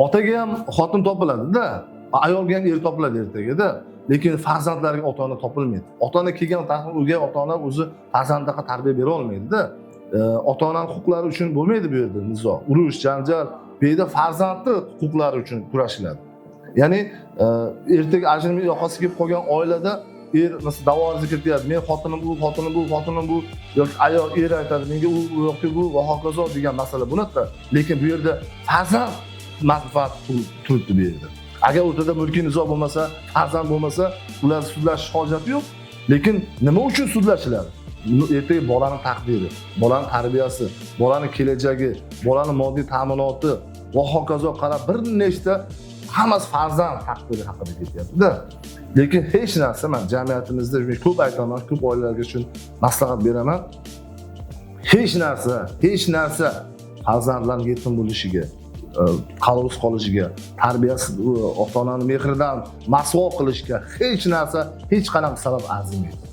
Otaga ham xotin topiladi-da, ayolga ham er topiladi ertaga-da. Lekin farzandlarga ota-ona topilmaydi. Ota-ona kelgan taqdirda o'gay ota-ona o'zi farzandiga tarbiya bera olmaydi-da. Ota-onaning huquqlari uchun bo'lmaydi bu yerda nizo, urush, janjal. Bu yerda farzandni huquqlari uchun kurashiladi. Ya'ni ertaga ajrim yoqasi kelib qolgan oilada er masalan da'voga ketyapti. Men xotinim bu yoki ayol er aytadi, menga u yoki bu va hokazo degan masala bunaqa. Lekin bu yerda farzand manfaat turibdi bu yerda. Agar o'rtada mulkiy nizo bo'lmasa, farzand bo'lmasa, ular sudlashish hojati yo'q. Lekin nima uchun sudlashiladi? Ertaga bolaning taqdiri, bolaning tarbiyasi, bolaning kelajagi, bolaning moddiy ta'minoti va hokazo qarab bir nechta hammasi farzand taqdiri haqida ketyapti-da. Lekin hech narsa men jamiyatimizda ko'p aytaman, ko'p oilalarga uchun maslahat beraman. Hech narsa farzandlarning yetim bo'lishiga, qarovsiz qolishiga, tarbiyasi, ota-onaning mehridan masvo qilishga hech narsa, hech qanaqa sabab arzimaydi.